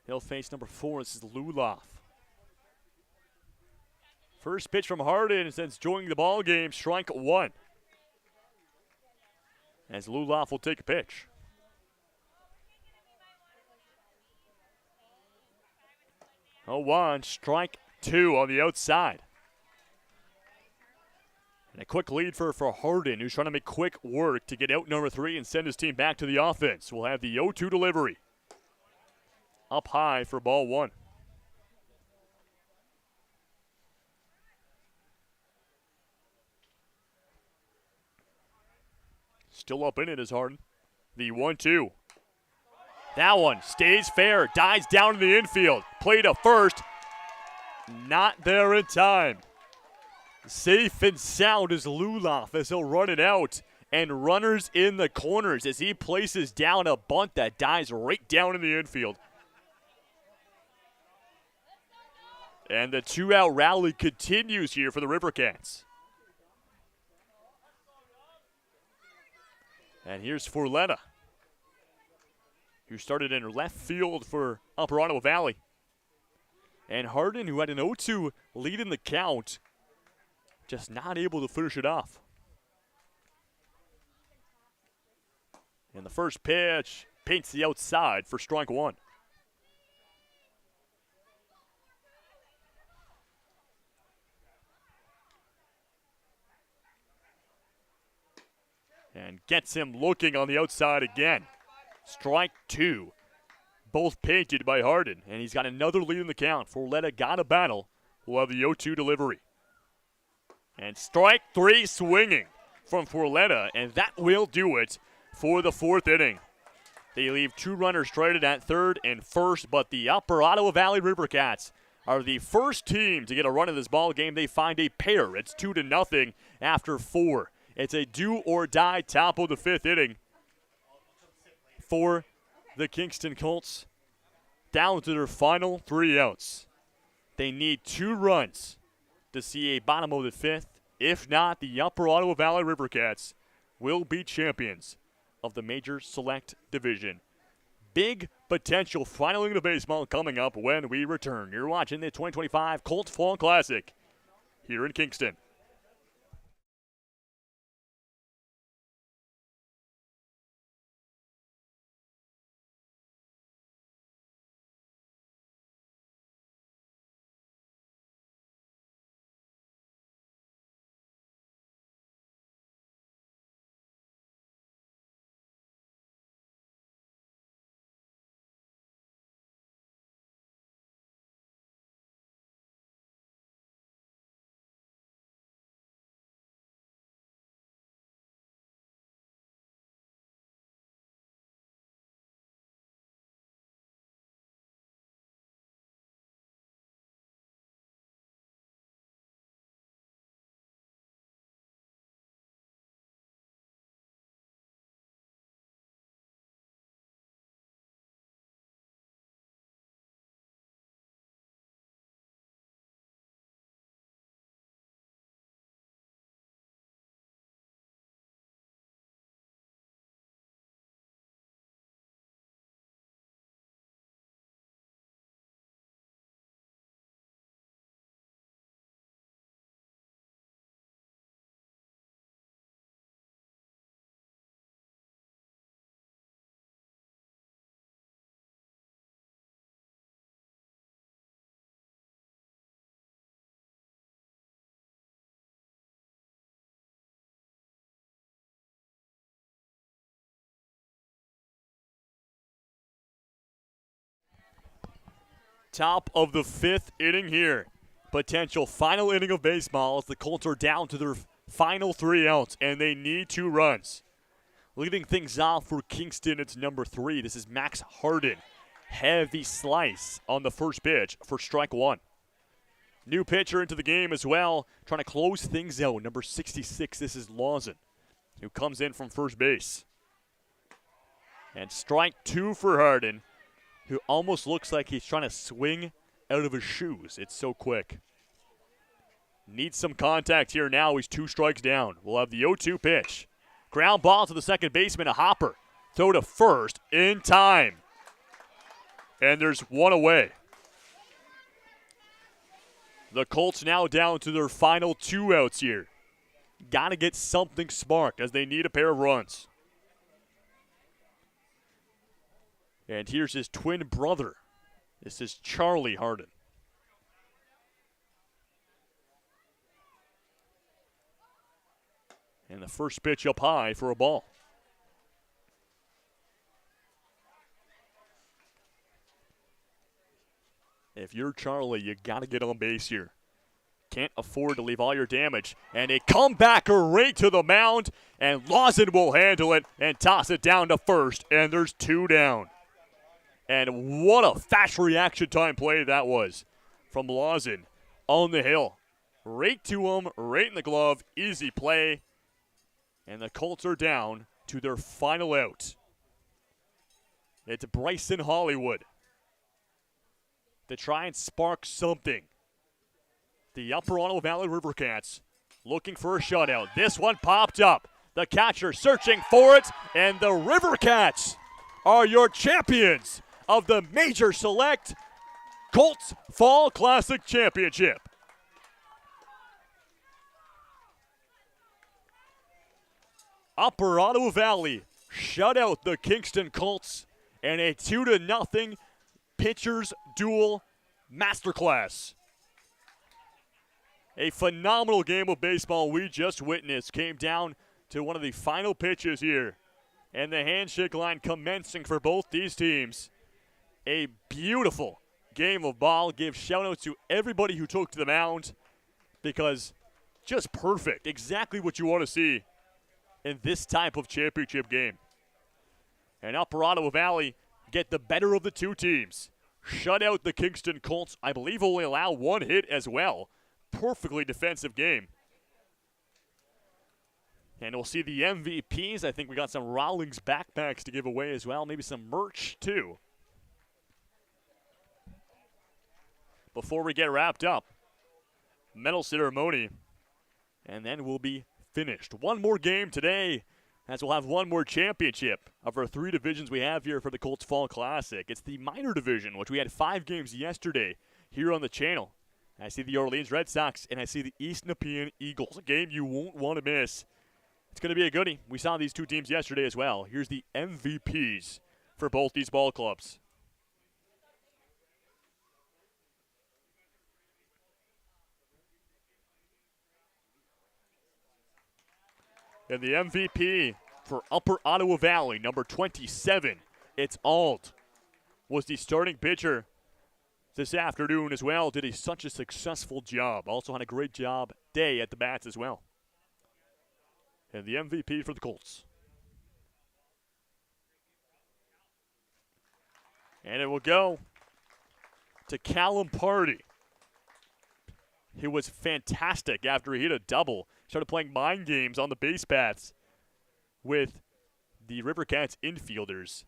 He'll face number 4. This is Luloff. First pitch from Harden since joining the ball game, strike 1. As Luloff will take a pitch. Oh, 1, strike 2 on the outside. And a quick lead for Harden, who's trying to make quick work to get out number 3 and send his team back to the offense. We'll have the 0-2 delivery. Up high for ball 1. Still up in it is Harden. The 1-2. That one stays fair, dives down to the infield. Play to first. Not there in time. Safe and sound is Luloff as he'll run it out. And runners in the corners as he places down a bunt that dives right down in the infield. And the 2-out rally continues here for the RiverCats. And here's Forletta, who started in left field for Upper Ottawa Valley. And Harden, who had an 0-2 lead in the count, just not able to finish it off. And the first pitch paints the outside for strike one. And gets him looking on the outside again. Strike two. Both painted by Harden. And he's got another lead in the count. Forletta got a battle. We'll have the 0-2 delivery. And strike three swinging from Forletta. And that will do it for the fourth inning. They leave two runners stranded at third and first. But the Upper Ottawa Valley RiverCats are the first team to get a run in this ball game. They find a pair. It's 2-0 after four. It's a do-or-die top of the fifth inning for the Kingston Colts. Down to their final 3 outs. They need 2 runs to see a bottom of the fifth. If not, the Upper Ottawa Valley RiverCats will be champions of the Major Select Division. Big potential final inning of baseball coming up when we return. You're watching the 2025 Colts Fall Classic here in Kingston. Top of the fifth inning here. Potential final inning of baseball as the Colts are down to their final 3 outs, and they need 2 runs. Leading things off for Kingston, it's number 3. This is Max Harden. Heavy slice on the first pitch for strike one. New pitcher into the game as well, trying to close things out. Number 66, this is Lawson, who comes in from first base. And strike two for Harden, who almost looks like he's trying to swing out of his shoes. It's so quick. Needs some contact here now. He's 2 strikes down. We'll have the 0-2 pitch. Ground ball to the second baseman, a hopper. Throw to first in time. And there's 1 away. The Colts now down to their final 2 outs here. Got to get something sparked as they need a pair of runs. And here's his twin brother. This is Charlie Harden. And the first pitch up high for a ball. If you're Charlie, you got to get on base here. Can't afford to leave all your damage. And a comebacker right to the mound. And Lawson will handle it and toss it down to first. And there's 2 down. And what a fast reaction time play that was from Lawson on the hill. Right to him, right in the glove. Easy play. And the Colts are down to their final out. It's Bryson Hollywood to try and spark something. The Upper Ottawa Valley RiverCats looking for a shutout. This one popped up. The catcher searching for it. And the RiverCats are your champions of the Major Select Colts Fall Classic Championship. Upper Ottawa Valley shut out the Kingston Colts and a 2-0 pitchers duel masterclass. A phenomenal game of baseball we just witnessed came down to one of the final pitches here, and the handshake line commencing for both these teams. A beautiful game of ball. Give shout-outs to everybody who took to the mound, because just perfect. Exactly what you want to see in this type of championship game. And Upper Ottawa Valley get the better of the two teams. Shut out the Kingston Colts. I believe only allow one hit as well. Perfectly defensive game. And we'll see the MVPs. I think we got some Rawlings backpacks to give away as well. Maybe some merch too. Before we get wrapped up, medal ceremony, and then we'll be finished. One more game today, as we'll have one more championship of our 3 divisions we have here for the Colts Fall Classic. It's the minor division, which we had 5 games yesterday here on the channel. I see the Orleans Red Sox, and I see the East Nepean Eagles, a game you won't want to miss. It's going to be a goodie. We saw these two teams yesterday as well. Here's the MVPs for both these ball clubs. And the MVP for Upper Ottawa Valley, number 27, it's Ald, was the starting pitcher this afternoon as well. Did such a successful job. Also had a great job day at the bats as well. And the MVP for the Colts. And it will go to Callum Party. He was fantastic after he hit a double. Started playing mind games on the base paths with the RiverCats infielders.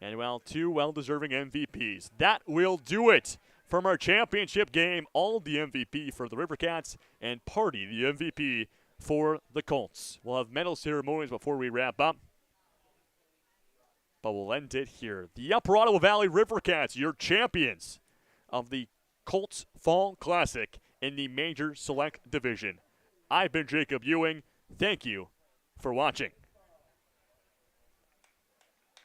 And, well, 2 well-deserving MVPs. That will do it from our championship game. All the MVP for the RiverCats, and Party, the MVP for the Colts. We'll have medal ceremonies before we wrap up, but we'll end it here. The Upper Ottawa Valley RiverCats, your champions of the Colts Fall Classic in the Major Select Division. I've been Jacob Ewing. Thank you for watching.